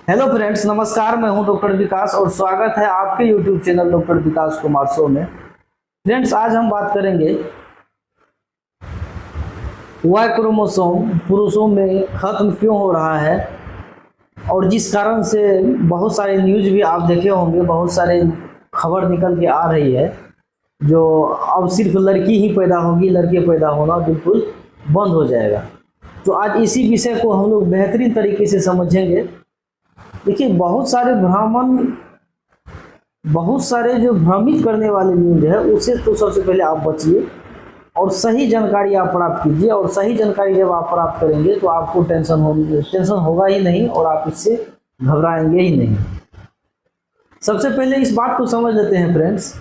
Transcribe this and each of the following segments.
Hello friends, नमस्कार। मैं हूं डॉक्टर विकास और स्वागत है आपके यूट्यूब चैनल डॉक्टर विकास कुमार शो में। फ्रेंड्स, आज हम बात करेंगे वाई क्रोमोसोम पुरुषों में खत्म क्यों हो रहा है और जिस कारण से बहुत सारे न्यूज भी आप देखे होंगे, बहुत सारे खबर निकल के आ रही है जो अब सिर्फ लड़की ही पैदा होगी, लड़के पैदा होना बिल्कुल बंद हो जाएगा। तो आज इसी विषय को हम लोग बेहतरीन तरीके से समझेंगे। देखिए, बहुत सारे जो भ्रमित करने वाले न्यूज है उससे तो सबसे पहले आप बचिए और सही जानकारी आप प्राप्त कीजिए। और सही जानकारी जब आप प्राप्त करेंगे तो आपको टेंशन होगा ही नहीं और आप इससे घबराएंगे ही नहीं। सबसे पहले इस बात को समझ लेते हैं फ्रेंड्स,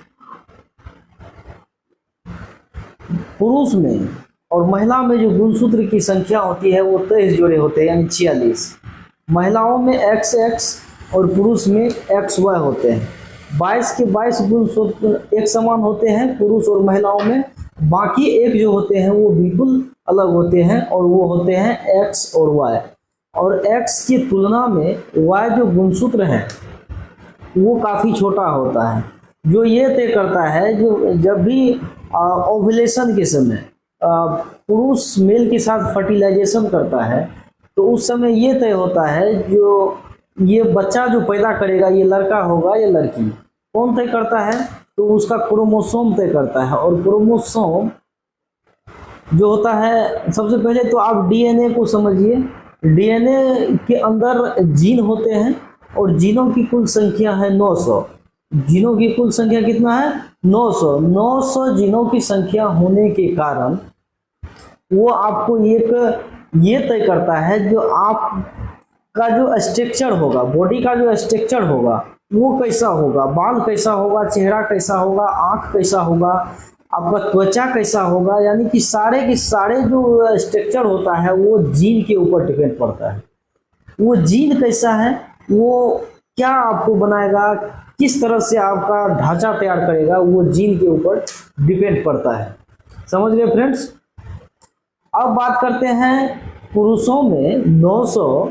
पुरुष में और महिला में जो गुणसूत्र की संख्या होती है वो 23 जोड़े होते हैं, यानी 46। महिलाओं में XX और पुरुष में XY होते हैं। 22 के 22 गुणसूत्र एक समान होते हैं पुरुष और महिलाओं में। बाकी एक जो होते हैं वो बिल्कुल अलग होते हैं और वो होते हैं X और Y। और X की तुलना में Y जो गुणसूत्र है वो काफ़ी छोटा होता है, जो ये तय करता है जो जब भी ओव्यूलेशन के समय पुरुष मेल के साथ फर्टिलाइजेशन करता है तो उस समय ये तय होता है जो ये बच्चा जो पैदा करेगा ये लड़का होगा या लड़की। कौन तय करता है? तो उसका क्रोमोसोम तय करता है। और क्रोमोसोम जो होता है, सबसे पहले तो आप डीएनए को समझिए। डीएनए के अंदर जीन होते हैं और जीनों की कुल संख्या है 900। जीनों की कुल संख्या कितना है? 900। 900 जीनों की संख्या होने के कारण वो आपको एक ये तय करता है जो आपका जो स्ट्रक्चर होगा, बॉडी का जो स्ट्रक्चर होगा वो कैसा होगा, बाल कैसा होगा, चेहरा कैसा होगा, आंख कैसा होगा, आपका त्वचा कैसा होगा, यानी कि सारे के सारे जो स्ट्रक्चर होता है वो जीन के ऊपर डिपेंड पड़ता है। वो जीन कैसा है, वो क्या आपको बनाएगा, किस तरह से आपका ढांचा तैयार करेगा, वो जीन के ऊपर डिपेंड पड़ता है। समझ गए फ्रेंड्स? अब बात करते हैं, पुरुषों में 900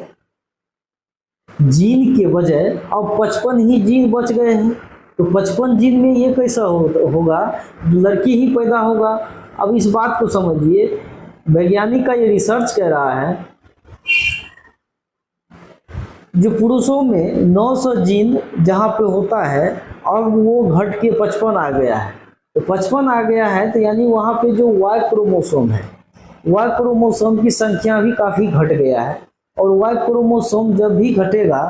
जीन के बजाय अब 55 ही जीन बच गए हैं। तो 55 जीन में ये कैसा होगा, लड़की ही पैदा होगा। अब इस बात को समझिए, वैज्ञानिक का ये रिसर्च कह रहा है जो पुरुषों में 900 जीन जहाँ पे होता है अब वो घट के 55 आ गया है। तो 55 आ गया है तो यानी वहाँ पे जो वाई क्रोमोसोम है, वाई क्रोमोसोम की संख्या भी काफ़ी घट गया है। और वाई क्रोमोसोम जब भी घटेगा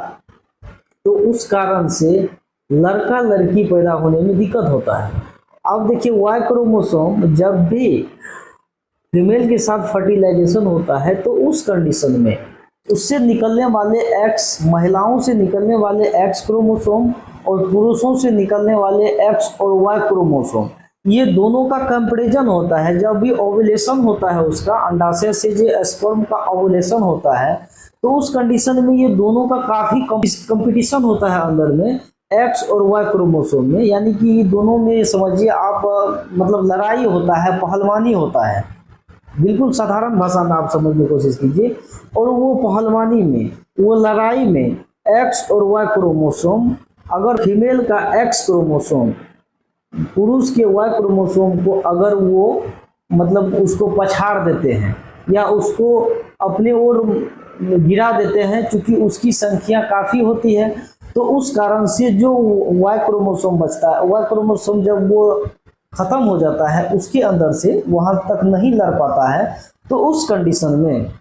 तो उस कारण से लड़का लड़की पैदा होने में दिक्कत होता है। अब देखिए, वाई क्रोमोसोम जब भी फीमेल के साथ फर्टिलाइजेशन होता है तो उस कंडीशन में उससे निकलने वाले एक्स, महिलाओं से निकलने वाले एक्स क्रोमोसोम और पुरुषों से निकलने वाले एक्स और वाई क्रोमोसोम, ये दोनों का कंपैरिजन होता है। जब भी ओव्यूलेशन होता है, उसका अंडाशय से जो स्पर्म का ओव्यूलेशन होता है तो उस कंडीशन में ये दोनों का काफ़ी कंपटीशन होता है अंदर में एक्स और वाई क्रोमोसोम में। यानी कि दोनों में समझिए आप, मतलब लड़ाई होता है, पहलवानी होता है। बिल्कुल साधारण भाषा में आप समझने की कोशिश कीजिए। और वो पहलवानी में, वो लड़ाई में एक्स और वाई क्रोमोसोम, अगर फीमेल का एक्स क्रोमोसोम पुरुष के वाई क्रोमोसोम को अगर वो मतलब उसको पछाड़ देते हैं या उसको अपने ओर गिरा देते हैं, क्योंकि उसकी संख्या काफ़ी होती है, तो उस कारण से जो वाई क्रोमोसोम बचता है, वाई क्रोमोसोम जब वो खत्म हो जाता है, उसके अंदर से वहां तक नहीं लड़ पाता है, तो उस कंडीशन में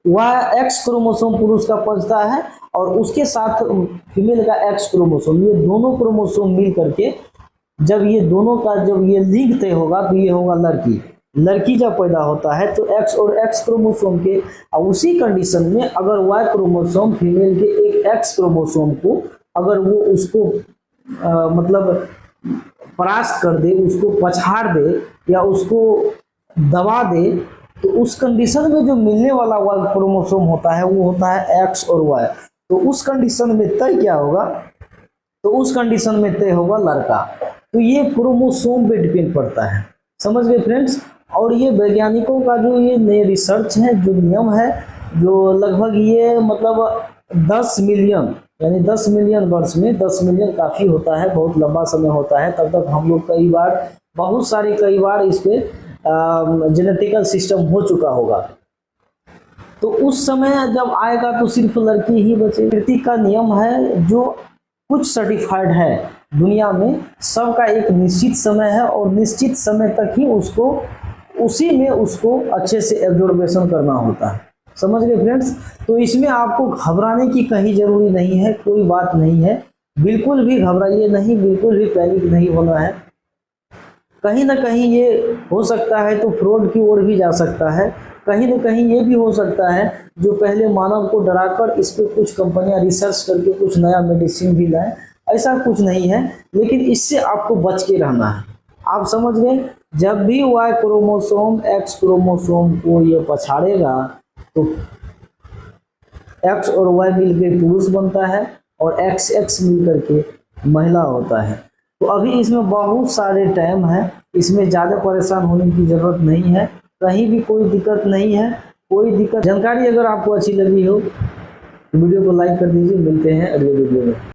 वाई एक्स क्रोमोसोम पुरुष का बचता है और उसके साथ फीमेल का एक्स क्रोमोसोम, ये दोनों क्रोमोसोम मिल करके जब ये दोनों का जब ये लिंक तय होगा तो ये होगा लड़की। लड़की जब पैदा होता है तो एक्स और एक्स क्रोमोसोम के, उसी कंडीशन में अगर वाई क्रोमोसोम फीमेल के एक एक्स क्रोमोसोम को अगर वो उसको मतलब परास्त कर दे, उसको पछाड़ दे या उसको दबा दे, तो उस कंडीशन में जो मिलने वाला वाई क्रोमोसोम होता है वो होता है एक्स और वाई। तो उस कंडीशन में तय क्या होगा, तो उस कंडीशन में तय होगा लड़का। तो ये क्रोमोसोम पे डिपेंड पड़ता है। समझ गए फ्रेंड्स? और ये वैज्ञानिकों का जो ये नए रिसर्च है, जो नियम है, जो लगभग ये मतलब 10 मिलियन, यानी 10 मिलियन वर्ष में, 10 मिलियन काफ़ी होता है, बहुत लंबा समय होता है, तब तक हम लोग कई बार इस पे जेनेटिकल सिस्टम हो चुका होगा। तो उस समय जब आएगा तो सिर्फ लड़की ही बचे। प्रकृति का नियम है जो कुछ सर्टिफाइड है दुनिया में, सबका एक निश्चित समय है और निश्चित समय तक ही उसको उसी में उसको अच्छे से एब्जॉर्बेशन करना होता है। समझ गए फ्रेंड्स? तो इसमें आपको घबराने की कहीं जरूरी नहीं है, कोई बात नहीं है, बिल्कुल भी घबराइए नहीं, बिल्कुल भी पैनिक नहीं होना है। कहीं ना कहीं ये हो सकता है तो फ्रॉड की ओर भी जा सकता है, कहीं ना कहीं ये भी हो सकता है जो पहले मानव को डराकर इस पर कुछ कंपनियां रिसर्च करके कुछ नया मेडिसिन भी लाएं, ऐसा कुछ नहीं है, लेकिन इससे आपको बच के रहना है। आप समझ गए? जब भी वाई क्रोमोसोम एक्स क्रोमोसोम को ये पछाड़ेगा तो एक्स और वाई मिलकर पुरुष बनता है और एक्स एक्स मिलकर के महिला होता है। तो अभी इसमें बहुत सारे टाइम है, इसमें ज़्यादा परेशान होने की ज़रूरत नहीं है, कहीं भी कोई दिक्कत नहीं है, कोई दिक्कत। जानकारी अगर आपको अच्छी लगी हो तो वीडियो को लाइक कर दीजिए। मिलते हैं अगले वीडियो में।